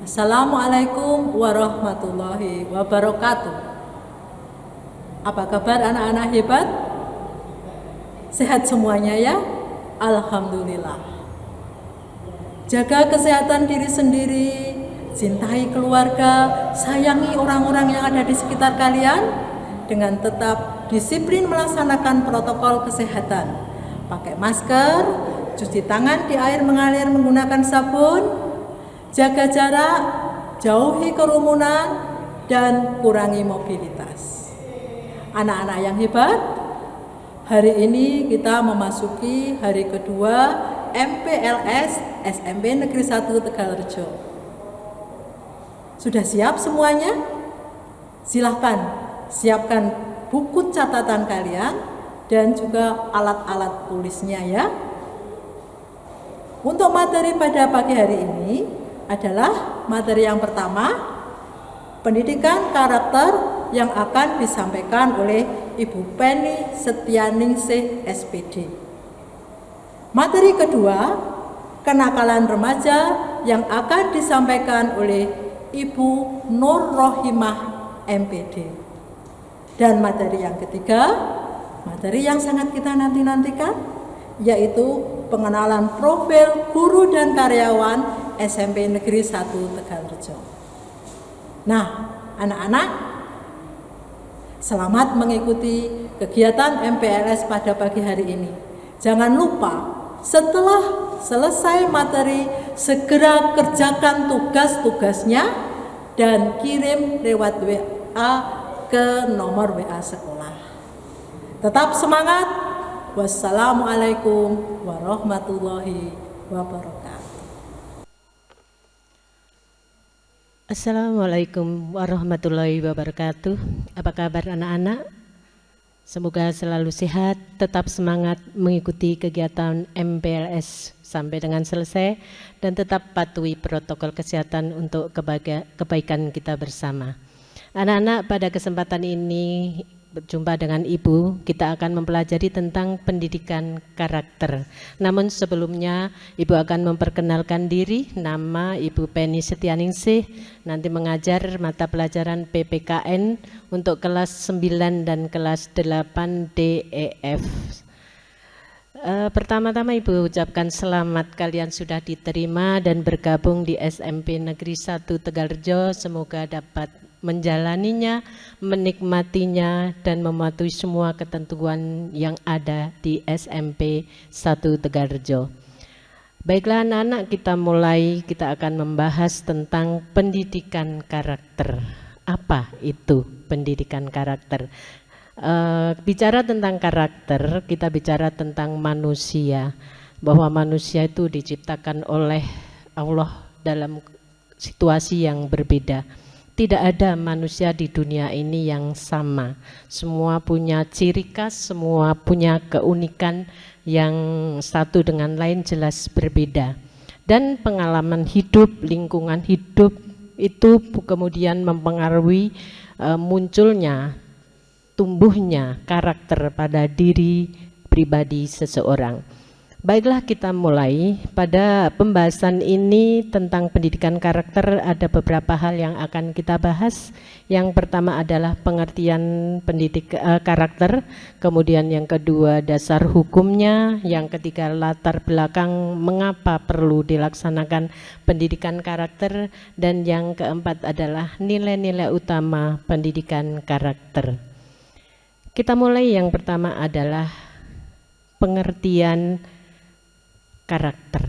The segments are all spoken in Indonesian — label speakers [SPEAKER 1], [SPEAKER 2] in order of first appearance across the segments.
[SPEAKER 1] Assalamualaikum warahmatullahi wabarakatuh. Apa kabar anak-anak hebat? Sehat semuanya ya? Alhamdulillah. Jaga kesehatan diri sendiri, cintai keluarga, sayangi orang-orang yang ada di sekitar kalian dengan tetap disiplin melaksanakan protokol kesehatan. Pakai masker, cuci tangan di air mengalir menggunakan sabun, jaga jarak, jauhi kerumunan, dan kurangi mobilitas. Anak-anak yang hebat, hari ini kita memasuki hari kedua MPLS SMP Negeri 1 Tegalrejo. Sudah siap semuanya? Silahkan siapkan buku catatan kalian dan juga alat-alat tulisnya ya. Untuk materi pada pagi hari ini adalah materi yang pertama, pendidikan karakter yang akan disampaikan oleh Ibu Penny Setianingsih SPD. Materi kedua, kenakalan remaja yang akan disampaikan oleh Ibu Nur Rohimah MPD. Dan materi yang ketiga, materi yang sangat kita nanti-nantikan, yaitu pengenalan profil guru dan karyawan SMP Negeri 1 Tegalrejo. Nah, anak-anak, selamat mengikuti kegiatan MPLS pada pagi hari ini. Jangan lupa, setelah selesai materi, segera kerjakan tugas-tugasnya dan kirim lewat WA ke nomor WA sekolah. Tetap semangat. Wassalamualaikum warahmatullahi wabarakatuh.
[SPEAKER 2] Assalamualaikum warahmatullahi wabarakatuh. Apa kabar anak-anak? Semoga selalu sehat, tetap semangat mengikuti kegiatan MPLS sampai dengan selesai dan tetap patuhi protokol kesehatan untuk kebaikan kita bersama. Anak-anak, pada kesempatan ini berjumpa dengan Ibu, kita akan mempelajari tentang pendidikan karakter. Namun sebelumnya Ibu akan memperkenalkan diri. Nama Ibu Penny Setianingsih, nanti mengajar mata pelajaran PPKN untuk kelas 9 dan kelas 8 DEF. Pertama-tama Ibu ucapkan selamat, kalian sudah diterima dan bergabung di SMP Negeri 1 Tegalrejo. Semoga dapat menjalaninya, menikmatinya, dan mematuhi semua ketentuan yang ada di SMP 1 Tegalrejo. Baiklah anak-anak, kita akan membahas tentang pendidikan karakter. Apa itu pendidikan karakter? Bicara tentang karakter, kita bicara tentang manusia, bahwa manusia itu diciptakan oleh Allah dalam situasi yang berbeda. Tidak ada manusia di dunia ini yang sama. Semua punya ciri khas, semua punya keunikan yang satu dengan lain jelas berbeda. Dan pengalaman hidup, lingkungan hidup itu kemudian mempengaruhi munculnya, tumbuhnya karakter pada diri pribadi seseorang. Baiklah, kita mulai. Pada pembahasan ini tentang pendidikan karakter ada beberapa hal yang akan kita bahas. Yang pertama adalah pengertian karakter, kemudian yang kedua dasar hukumnya, yang ketiga latar belakang mengapa perlu dilaksanakan pendidikan karakter, dan yang keempat adalah nilai-nilai utama pendidikan karakter. Kita mulai. Yang pertama adalah pengertian karakter.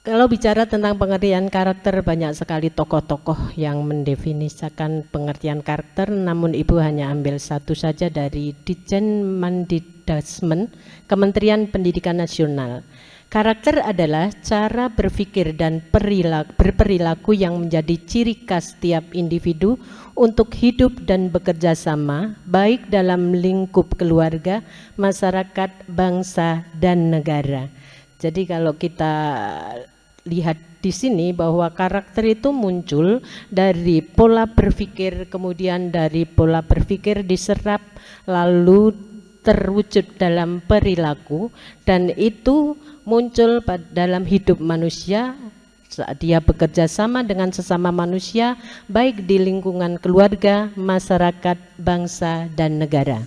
[SPEAKER 2] Kalau bicara tentang pengertian karakter, banyak sekali tokoh-tokoh yang mendefinisikan pengertian karakter, namun Ibu hanya ambil satu saja dari Ditjen Mandidasmen, Kementerian Pendidikan Nasional. Karakter adalah cara berpikir dan berperilaku yang menjadi ciri khas setiap individu untuk hidup dan bekerja sama, baik dalam lingkup keluarga, masyarakat, bangsa, dan negara. Jadi kalau kita lihat di sini bahwa karakter itu muncul dari pola berpikir, kemudian dari pola berpikir diserap, lalu terwujud dalam perilaku, dan itu muncul dalam hidup manusia saat dia bekerja sama dengan sesama manusia, baik di lingkungan keluarga, masyarakat, bangsa, dan negara.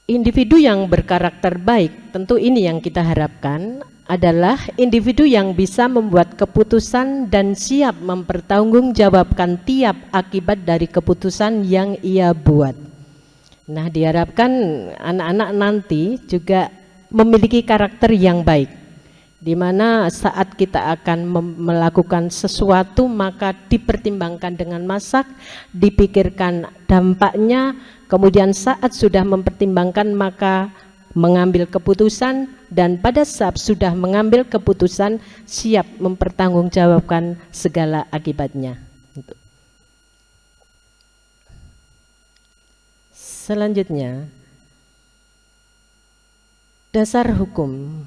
[SPEAKER 2] Individu yang berkarakter baik, tentu ini yang kita harapkan, adalah individu yang bisa membuat keputusan dan siap mempertanggungjawabkan tiap akibat dari keputusan yang ia buat. Nah, diharapkan anak-anak nanti juga memiliki karakter yang baik, di mana saat kita akan melakukan sesuatu maka dipertimbangkan dengan masak, dipikirkan dampaknya, kemudian saat sudah mempertimbangkan maka mengambil keputusan, dan pada saat sudah mengambil keputusan siap mempertanggungjawabkan segala akibatnya. Selanjutnya, dasar hukum.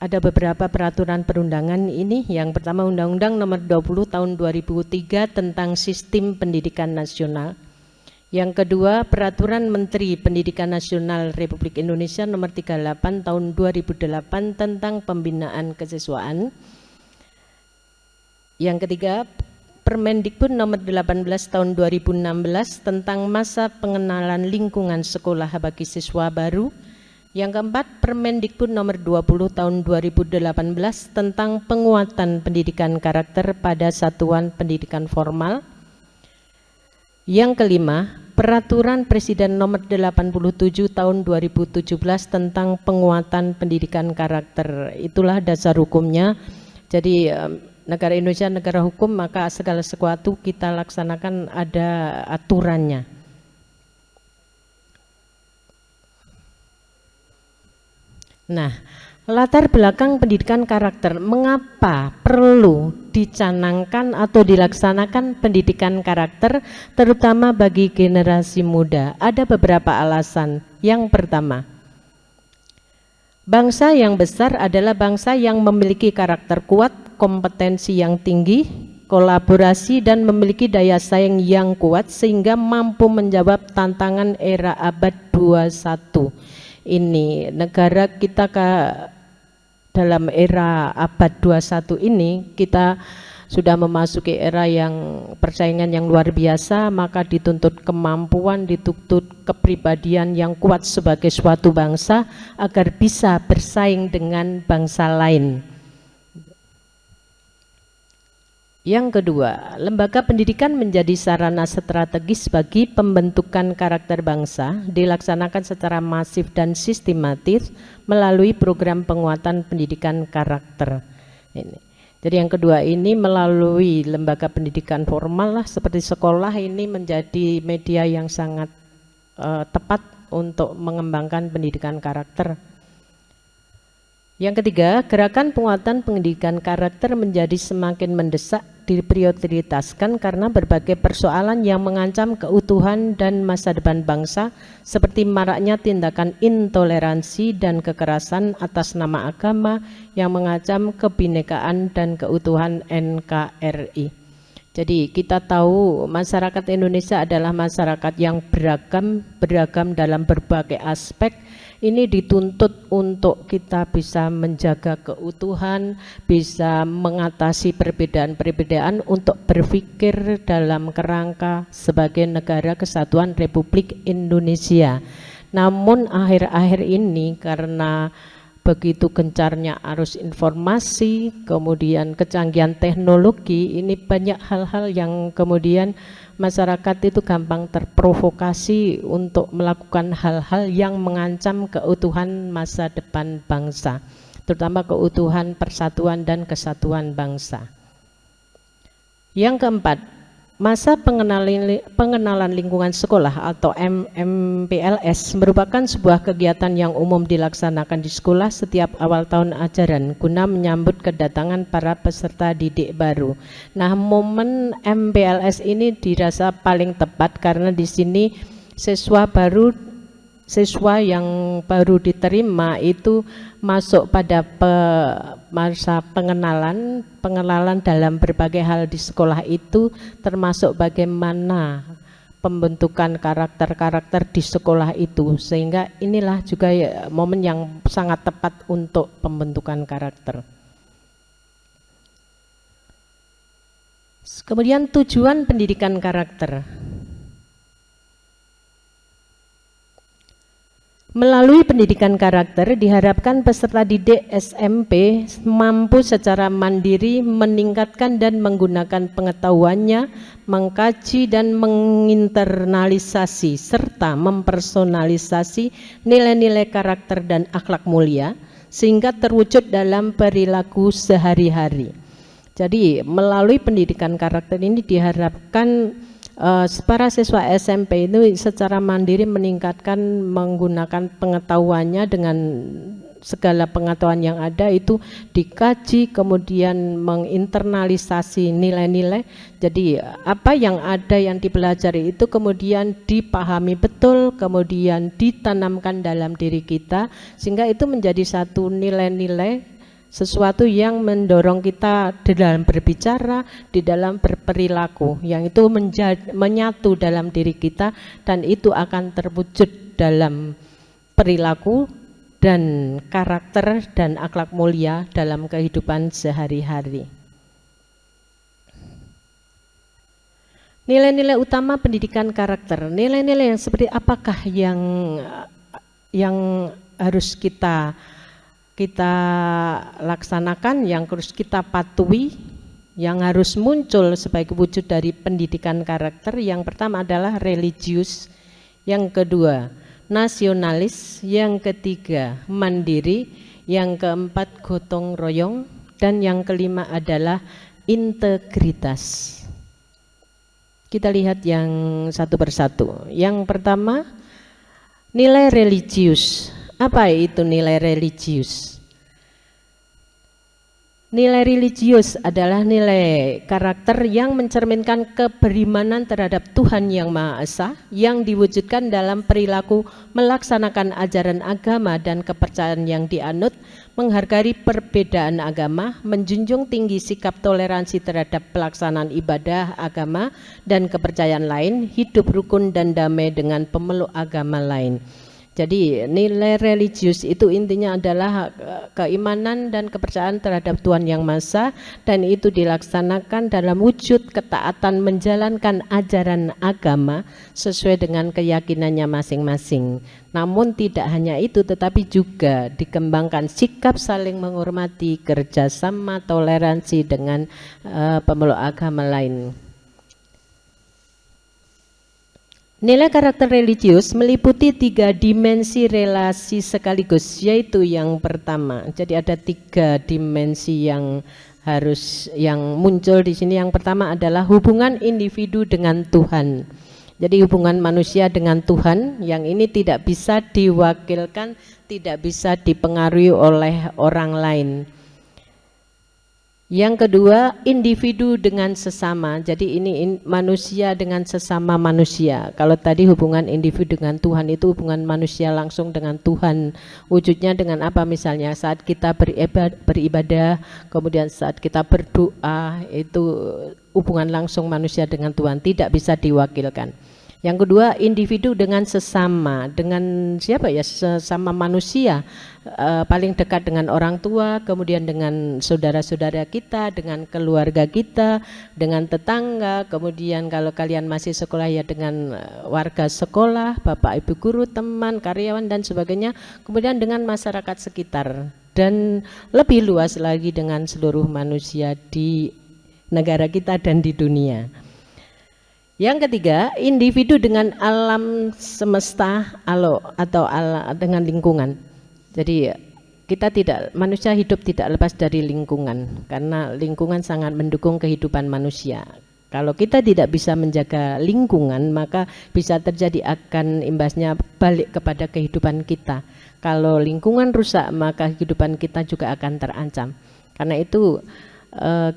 [SPEAKER 2] Ada beberapa peraturan perundangan ini. Yang pertama, Undang-Undang Nomor 20 Tahun 2003 tentang Sistem Pendidikan Nasional. Yang kedua, Peraturan Menteri Pendidikan Nasional Republik Indonesia Nomor 38 Tahun 2008 tentang Pembinaan Kesiswaan. Yang ketiga, Permendikbud Nomor 18 Tahun 2016 tentang masa pengenalan lingkungan sekolah bagi siswa baru. Yang keempat, Permendikbud Nomor 20 Tahun 2018 tentang penguatan pendidikan karakter pada satuan pendidikan formal. Yang kelima, Peraturan Presiden Nomor 87 Tahun 2017 tentang penguatan pendidikan karakter. Itulah dasar hukumnya. Jadi negara Indonesia negara hukum, maka segala sesuatu kita laksanakan ada aturannya. Nah, latar belakang pendidikan karakter, mengapa perlu dicanangkan atau dilaksanakan pendidikan karakter terutama bagi generasi muda? Ada beberapa alasan. Yang pertama, bangsa yang besar adalah bangsa yang memiliki karakter kuat, kompetensi yang tinggi, kolaborasi, dan memiliki daya saing yang kuat sehingga mampu menjawab tantangan era abad 21. Ini negara kita dalam era abad 21 ini kita sudah memasuki era yang persaingan yang luar biasa, maka dituntut kemampuan, dituntut kepribadian yang kuat sebagai suatu bangsa agar bisa bersaing dengan bangsa lain. Yang kedua, lembaga pendidikan menjadi sarana strategis bagi pembentukan karakter bangsa, dilaksanakan secara masif dan sistematis melalui program penguatan pendidikan karakter. Ini. Jadi yang kedua ini melalui lembaga pendidikan formal lah, seperti sekolah, ini menjadi media yang sangat tepat untuk mengembangkan pendidikan karakter. Yang ketiga, gerakan penguatan pendidikan karakter menjadi semakin mendesak diprioritaskan karena berbagai persoalan yang mengancam keutuhan dan masa depan bangsa, seperti maraknya tindakan intoleransi dan kekerasan atas nama agama yang mengancam kebinekaan dan keutuhan NKRI. Jadi kita tahu masyarakat Indonesia adalah masyarakat yang beragam dalam berbagai aspek. Ini dituntut untuk kita bisa menjaga keutuhan, bisa mengatasi perbedaan-perbedaan untuk berpikir dalam kerangka sebagai negara kesatuan Republik Indonesia. Namun akhir-akhir ini karena begitu gencarnya arus informasi, kemudian kecanggihan teknologi, ini banyak hal-hal yang kemudian masyarakat itu gampang terprovokasi untuk melakukan hal-hal yang mengancam keutuhan masa depan bangsa, terutama keutuhan persatuan dan kesatuan bangsa. Yang keempat, masa pengenalan lingkungan sekolah atau MPLS merupakan sebuah kegiatan yang umum dilaksanakan di sekolah setiap awal tahun ajaran guna menyambut kedatangan para peserta didik baru. Nah, momen MPLS ini dirasa paling tepat karena di sini siswa yang baru diterima itu masuk pada masa pengenalan dalam berbagai hal di sekolah itu, termasuk bagaimana pembentukan karakter-karakter di sekolah itu, sehingga inilah juga momen yang sangat tepat untuk pembentukan karakter. Kemudian tujuan pendidikan karakter. Melalui pendidikan karakter diharapkan peserta didik SMP mampu secara mandiri meningkatkan dan menggunakan pengetahuannya, mengkaji dan menginternalisasi serta mempersonalisasi nilai-nilai karakter dan akhlak mulia sehingga terwujud dalam perilaku sehari-hari. Jadi melalui pendidikan karakter ini diharapkan para siswa SMP itu secara mandiri meningkatkan menggunakan pengetahuannya dengan segala pengetahuan yang ada itu dikaji, kemudian menginternalisasi nilai-nilai. Jadi apa yang ada yang dipelajari itu kemudian dipahami betul, kemudian ditanamkan dalam diri kita sehingga itu menjadi satu nilai-nilai, sesuatu yang mendorong kita di dalam berbicara, di dalam berperilaku, yang itu menyatu dalam diri kita dan itu akan terwujud dalam perilaku dan karakter dan akhlak mulia dalam kehidupan sehari-hari. Nilai-nilai utama pendidikan karakter, nilai-nilai yang seperti apakah yang harus kita laksanakan, yang harus kita patuhi, yang harus muncul sebagai wujud dari pendidikan karakter. Yang pertama adalah religius, yang kedua nasionalis, yang ketiga mandiri, yang keempat gotong royong, dan yang kelima adalah integritas. Kita lihat yang satu persatu. Yang pertama, nilai religius. Apa itu nilai religius? Nilai religius adalah nilai karakter yang mencerminkan keberimanan terhadap Tuhan Yang Maha Esa yang diwujudkan dalam perilaku melaksanakan ajaran agama dan kepercayaan yang dianut, menghargai perbedaan agama, menjunjung tinggi sikap toleransi terhadap pelaksanaan ibadah agama dan kepercayaan lain, hidup rukun dan damai dengan pemeluk agama lain. Jadi nilai religius itu intinya adalah keimanan dan kepercayaan terhadap Tuhan Yang Maha Esa, dan itu dilaksanakan dalam wujud ketaatan menjalankan ajaran agama sesuai dengan keyakinannya masing-masing. Namun tidak hanya itu, tetapi juga dikembangkan sikap saling menghormati, kerjasama, toleransi dengan pemeluk agama lain. Nilai karakter religius meliputi 3 dimensi relasi sekaligus, yaitu yang pertama. Jadi ada 3 dimensi yang muncul di sini. Yang pertama adalah hubungan individu dengan Tuhan. Jadi hubungan manusia dengan Tuhan yang ini tidak bisa diwakilkan, tidak bisa dipengaruhi oleh orang lain. Yang kedua, individu dengan sesama. Jadi ini manusia dengan sesama manusia. Kalau tadi hubungan individu dengan Tuhan itu hubungan manusia langsung dengan Tuhan. Wujudnya dengan apa? Misalnya saat kita beribadah, kemudian saat kita berdoa, itu hubungan langsung manusia dengan Tuhan, tidak bisa diwakilkan. Yang kedua, individu dengan sesama, dengan siapa ya? Sesama manusia, paling dekat dengan orang tua, kemudian dengan saudara-saudara kita, dengan keluarga kita, dengan tetangga, kemudian kalau kalian masih sekolah ya dengan warga sekolah, bapak ibu guru, teman, karyawan dan sebagainya, kemudian dengan masyarakat sekitar, dan lebih luas lagi dengan seluruh manusia di negara kita dan di dunia. Yang ketiga, individu dengan alam semesta dengan lingkungan. Jadi manusia hidup tidak lepas dari lingkungan, karena lingkungan sangat mendukung kehidupan manusia. Kalau kita tidak bisa menjaga lingkungan, maka bisa terjadi akan imbasnya balik kepada kehidupan kita. Kalau lingkungan rusak, maka kehidupan kita juga akan terancam. Karena itu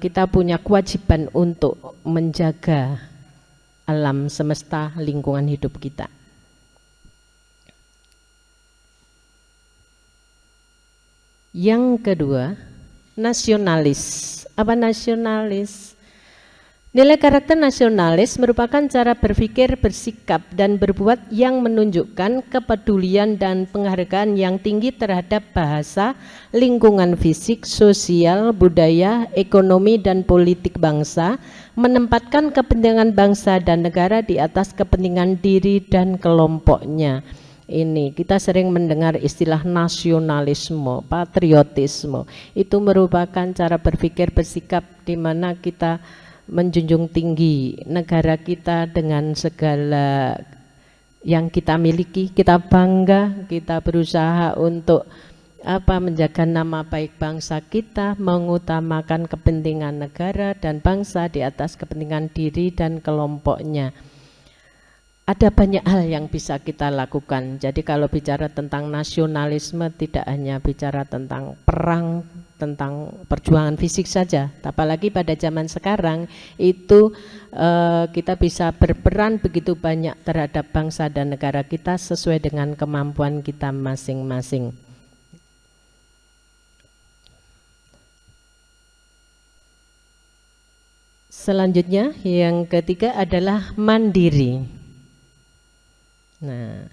[SPEAKER 2] kita punya kewajiban untuk menjaga alam semesta, lingkungan hidup kita. Yang kedua, nasionalis. Apa nasionalis? Nilai karakter nasionalis merupakan cara berpikir, bersikap, dan berbuat yang menunjukkan kepedulian dan penghargaan yang tinggi terhadap bahasa, lingkungan fisik, sosial, budaya, ekonomi, dan politik bangsa, menempatkan kepentingan bangsa dan negara di atas kepentingan diri dan kelompoknya. Ini kita sering mendengar istilah nasionalisme, patriotisme. Itu merupakan cara berpikir, bersikap di mana kita menjunjung tinggi negara kita dengan segala yang kita miliki, kita bangga, kita berusaha untuk menjaga nama baik bangsa kita, mengutamakan kepentingan negara dan bangsa di atas kepentingan diri dan kelompoknya. Ada banyak hal yang bisa kita lakukan. Jadi kalau bicara tentang nasionalisme tidak hanya bicara tentang perang, tentang perjuangan fisik saja. Apalagi pada zaman sekarang itu kita bisa berperan begitu banyak terhadap bangsa dan negara kita sesuai dengan kemampuan kita masing-masing. Selanjutnya yang ketiga adalah mandiri. Nah,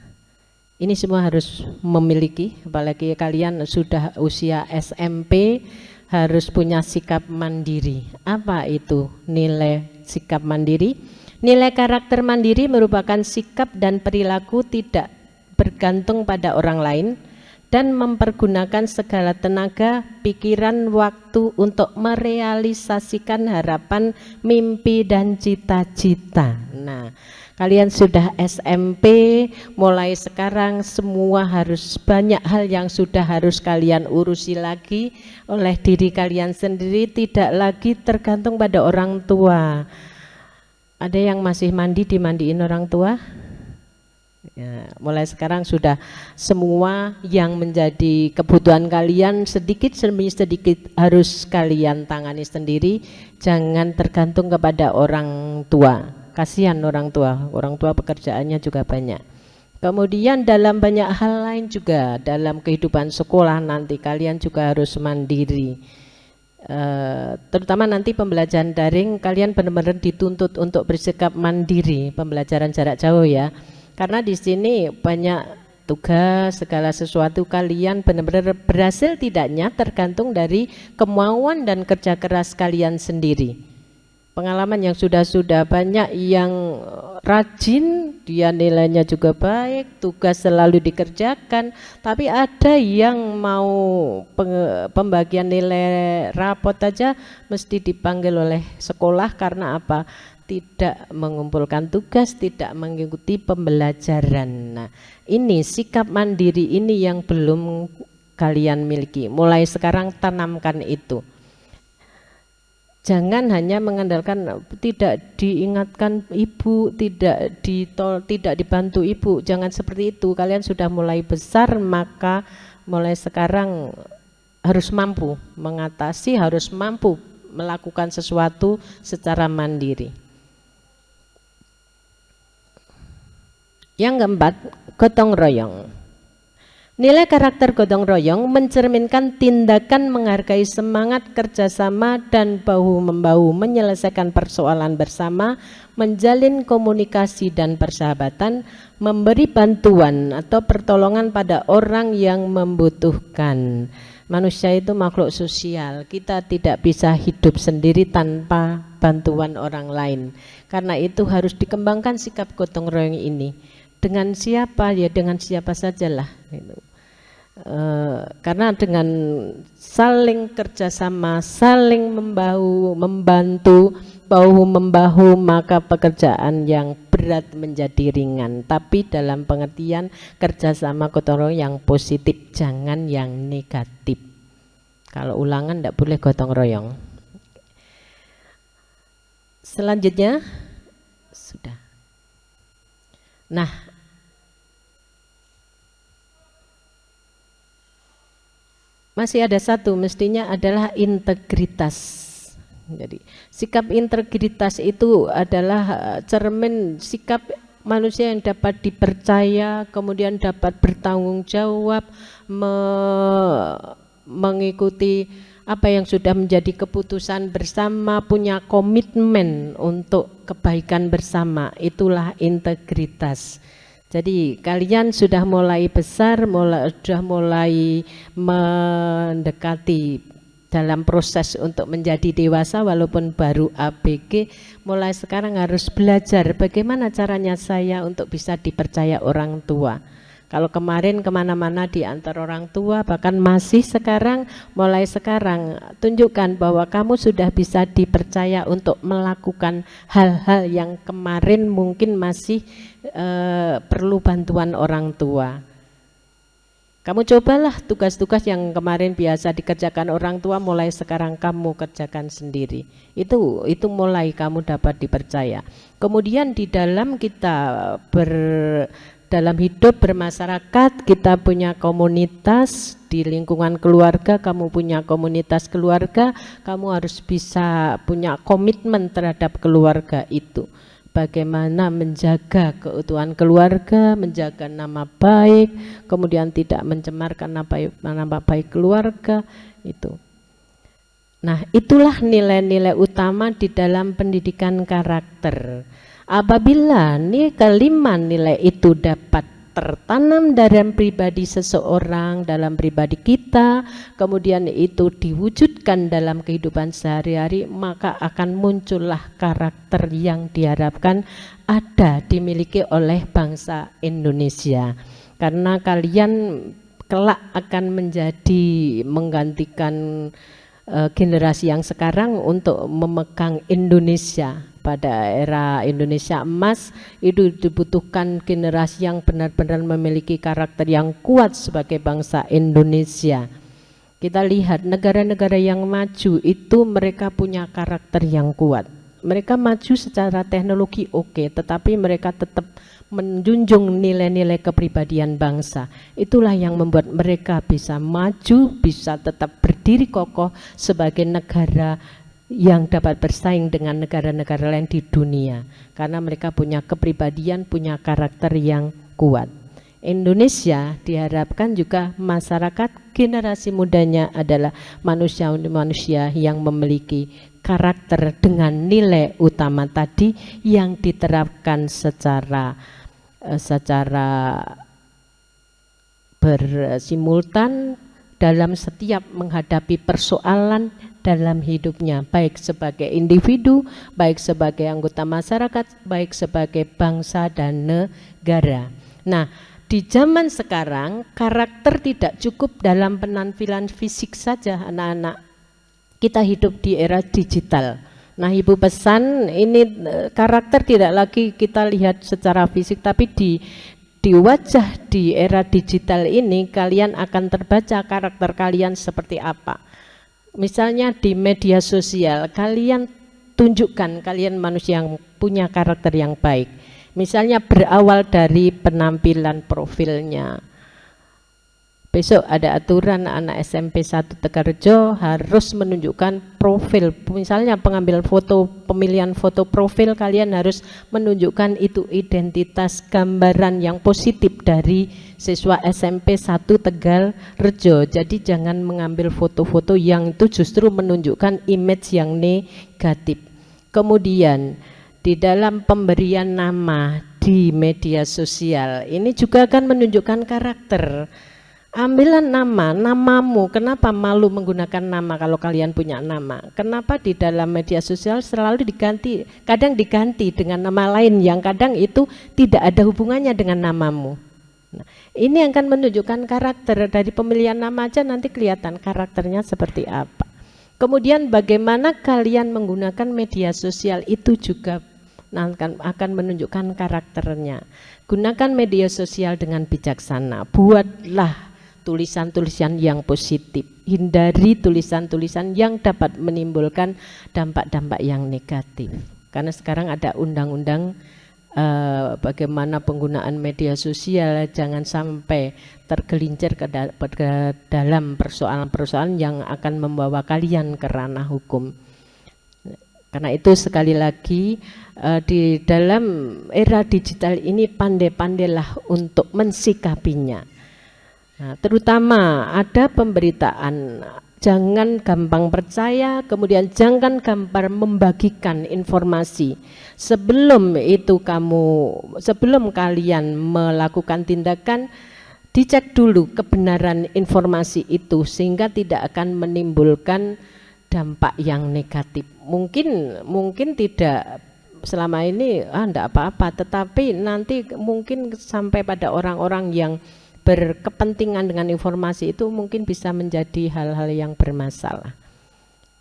[SPEAKER 2] ini semua harus memiliki, apalagi kalian sudah usia SMP, harus punya sikap mandiri. Apa itu nilai sikap mandiri? Nilai karakter mandiri merupakan sikap dan perilaku tidak bergantung pada orang lain dan mempergunakan segala tenaga, pikiran, waktu untuk merealisasikan harapan, mimpi, dan cita-cita. Nah, kalian sudah SMP, mulai sekarang semua harus banyak hal yang sudah harus kalian urusi lagi oleh diri kalian sendiri, tidak lagi tergantung pada orang tua. Ada yang masih mandi dimandiin orang tua? Ya, mulai sekarang sudah semua yang menjadi kebutuhan kalian sedikit demi sedikit harus kalian tangani sendiri, jangan tergantung kepada orang tua. Kasihan orang tua pekerjaannya juga banyak. Kemudian dalam banyak hal lain juga, dalam kehidupan sekolah nanti kalian juga harus mandiri. Terutama nanti pembelajaran daring kalian benar-benar dituntut untuk bersikap mandiri, pembelajaran jarak jauh ya. Karena di sini banyak tugas, segala sesuatu kalian benar-benar berhasil tidaknya tergantung dari kemauan dan kerja keras kalian sendiri. Pengalaman yang sudah banyak yang rajin, dia nilainya juga baik, tugas selalu dikerjakan, tapi ada yang mau pembagian nilai rapot aja mesti dipanggil oleh sekolah karena apa? Tidak mengumpulkan tugas, tidak mengikuti pembelajaran. Nah, ini sikap mandiri ini yang belum kalian miliki. Mulai sekarang tanamkan itu. Jangan hanya mengandalkan, tidak diingatkan ibu, tidak dibantu ibu. Jangan seperti itu. Kalian sudah mulai besar, maka mulai sekarang harus mampu mengatasi, harus mampu melakukan sesuatu secara mandiri. Yang keempat, gotong royong. Nilai karakter gotong royong mencerminkan tindakan menghargai semangat kerjasama dan bahu-membahu menyelesaikan persoalan bersama, menjalin komunikasi dan persahabatan, memberi bantuan atau pertolongan pada orang yang membutuhkan. Manusia itu makhluk sosial, kita tidak bisa hidup sendiri tanpa bantuan orang lain. Karena itu harus dikembangkan sikap gotong royong ini. Dengan siapa ya, dengan siapa sajalah gitu. Karena dengan saling kerjasama, saling membantu, bahu-membahu, maka pekerjaan yang berat menjadi ringan. Tapi dalam pengertian kerjasama gotong royong yang positif, jangan yang negatif. Kalau ulangan tidak boleh gotong royong. Selanjutnya sudah. Nah, masih ada satu, mestinya adalah integritas. Jadi sikap integritas itu adalah cermin sikap manusia yang dapat dipercaya, kemudian dapat bertanggung jawab, mengikuti apa yang sudah menjadi keputusan bersama, punya komitmen untuk kebaikan bersama, itulah integritas. Jadi kalian sudah mulai besar, sudah mulai mendekati dalam proses untuk menjadi dewasa walaupun baru ABG, mulai sekarang harus belajar bagaimana caranya saya untuk bisa dipercaya orang tua. Kalau kemarin kemana-mana diantar orang tua, bahkan masih sekarang, mulai sekarang tunjukkan bahwa kamu sudah bisa dipercaya untuk melakukan hal-hal yang kemarin mungkin masih perlu bantuan orang tua. Kamu cobalah tugas-tugas yang kemarin biasa dikerjakan orang tua, mulai sekarang kamu kerjakan sendiri. Itu mulai kamu dapat dipercaya. Kemudian di dalam kita dalam hidup bermasyarakat, kita punya komunitas di lingkungan keluarga, kamu punya komunitas keluarga, kamu harus bisa punya komitmen terhadap keluarga itu. Bagaimana menjaga keutuhan keluarga, menjaga nama baik, kemudian tidak mencemarkan nama baik keluarga itu. Nah, itulah nilai-nilai utama di dalam pendidikan karakter. Apabila kelima nilai itu dapat tertanam dalam pribadi seseorang, dalam pribadi kita, kemudian itu diwujudkan dalam kehidupan sehari-hari, maka akan muncullah karakter yang diharapkan ada dimiliki oleh bangsa Indonesia. Karena kalian kelak akan menggantikan generasi yang sekarang untuk memegang Indonesia. Pada era Indonesia emas itu dibutuhkan generasi yang benar-benar memiliki karakter yang kuat sebagai bangsa Indonesia. Kita lihat negara-negara yang maju itu mereka punya karakter yang kuat. Mereka maju secara teknologi oke, tetapi mereka tetap menjunjung nilai-nilai kepribadian bangsa. Itulah yang membuat mereka bisa maju, bisa tetap berdiri kokoh sebagai negara yang dapat bersaing dengan negara-negara lain di dunia, karena mereka punya kepribadian, punya karakter yang kuat. Indonesia diharapkan juga masyarakat generasi mudanya adalah manusia-manusia yang memiliki karakter dengan nilai utama tadi yang diterapkan secara bersimultan dalam setiap menghadapi persoalan dalam hidupnya, baik sebagai individu, baik sebagai anggota masyarakat, baik sebagai bangsa dan negara. Nah, di zaman sekarang karakter tidak cukup dalam penampilan fisik saja, anak-anak. Kita hidup di era digital. Nah, Ibu pesan ini karakter tidak lagi kita lihat secara fisik, tapi di wajah di era digital ini kalian akan terbaca karakter kalian seperti apa. Misalnya di media sosial, kalian tunjukkan kalian manusia yang punya karakter yang baik. Misalnya berawal dari penampilan profilnya. Besok ada aturan anak SMP 1 Tegalrejo harus menunjukkan profil. Misalnya pengambil foto, pemilihan foto profil, kalian harus menunjukkan itu identitas gambaran yang positif dari siswa SMP 1 Tegalrejo. Jadi jangan mengambil foto-foto yang itu justru menunjukkan image yang negatif. Kemudian di dalam pemberian nama di media sosial ini juga akan menunjukkan karakter. Ambilan namamu, kenapa malu menggunakan nama kalau kalian punya nama? Kenapa di dalam media sosial selalu diganti, kadang diganti dengan nama lain yang kadang itu tidak ada hubungannya dengan namamu. Nah, ini akan menunjukkan karakter dari pemilihan nama aja nanti kelihatan karakternya seperti apa. Kemudian bagaimana kalian menggunakan media sosial itu juga akan menunjukkan karakternya. Gunakan media sosial dengan bijaksana, buatlah tulisan-tulisan yang positif, hindari tulisan-tulisan yang dapat menimbulkan dampak-dampak yang negatif. Karena sekarang ada undang-undang bagaimana penggunaan media sosial, jangan sampai tergelincir ke dalam persoalan-persoalan yang akan membawa kalian ke ranah hukum. Karena itu sekali lagi di dalam era digital ini pandai-pandailah untuk mensikapinya. Nah, terutama ada pemberitaan, jangan gampang percaya, kemudian jangan gampang membagikan informasi. Sebelum kalian melakukan tindakan, dicek dulu kebenaran informasi itu sehingga tidak akan menimbulkan dampak yang negatif. Mungkin tidak selama ini enggak apa-apa, tetapi nanti mungkin sampai pada orang-orang yang berkepentingan dengan informasi itu mungkin bisa menjadi hal-hal yang bermasalah.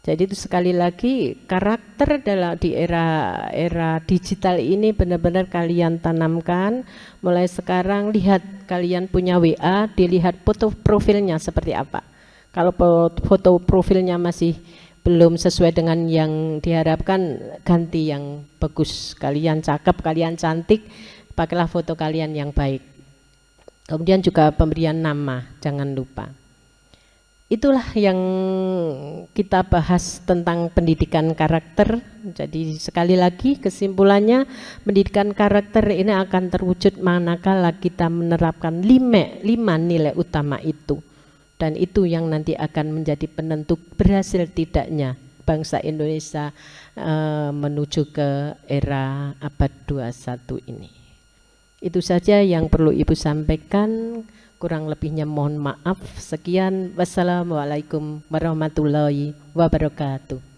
[SPEAKER 2] Jadi itu sekali lagi karakter di era digital ini benar-benar kalian tanamkan. Mulai sekarang lihat kalian punya WA, dilihat foto profilnya seperti apa. Kalau foto profilnya masih belum sesuai dengan yang diharapkan, ganti yang bagus. Kalian cakep, kalian cantik, pakailah foto kalian yang baik. Kemudian juga pemberian nama, jangan lupa. Itulah yang kita bahas tentang pendidikan karakter. Jadi sekali lagi kesimpulannya, pendidikan karakter ini akan terwujud manakala kita menerapkan 5 nilai utama itu. Dan itu yang nanti akan menjadi penentu berhasil tidaknya bangsa Indonesia menuju ke era abad 21 ini. Itu saja yang perlu Ibu sampaikan, kurang lebihnya mohon maaf. Sekian, wassalamualaikum warahmatullahi wabarakatuh.